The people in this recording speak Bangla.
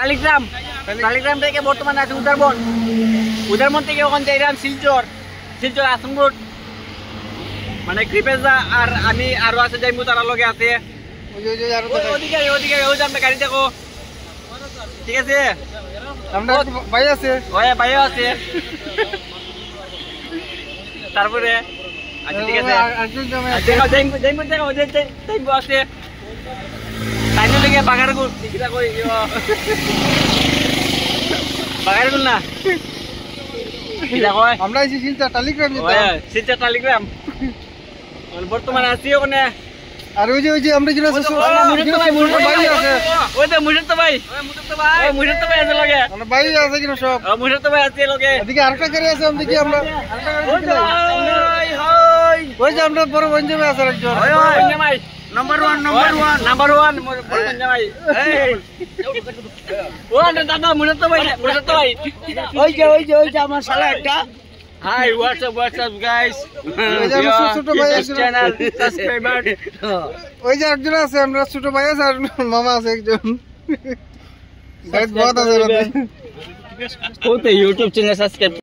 টালিগ্রাম টালিগ্রাম থেকে বর্তমানে আছে উদারবন থেকে ওখান যাইলাম শিলচর আসাম রোড মানে কৃপেশদা আর আমি আরো আছে যাইমু তারা লগে আছে ওদিকে ওই যে আমরা গাড়ি দেখো ঠিক আছে আমরা ভাই আছে ভাইও আছে তারপরে আচ্ছা ঠিক আছে দেখো আছে তাইনো লেগে বাগারগুল কিটা কই বাগারগুল না কিটা কই আমরা আইছি শিলচর টালিগ্রাম শিলচর টালিগ্রাম বর্তমানে আছি ওখানে আর ওই যে আমরা যেন ভাই আছে ওই তো মুশারত ভাই আছে লগে মানে ভাই আছে কিনা সব মুশারত ভাই আছে লগে এদিকে আরেকটা গাড়ি আছে ওদিকে আমরা ওই যে আমরা বড় বঞ্জমে আছে একজন ভাই নাম্বার 1 ভাই ও দাদা মুশারত ভাই ওই যে আমার শালা একটা Hi, what's up guys? Channel subscriber. ওই যে একজন আছে আমরা ছোট ভাই আছে আর মামা আছে একজন গাইস বহুত আছে YouTube channel subscribe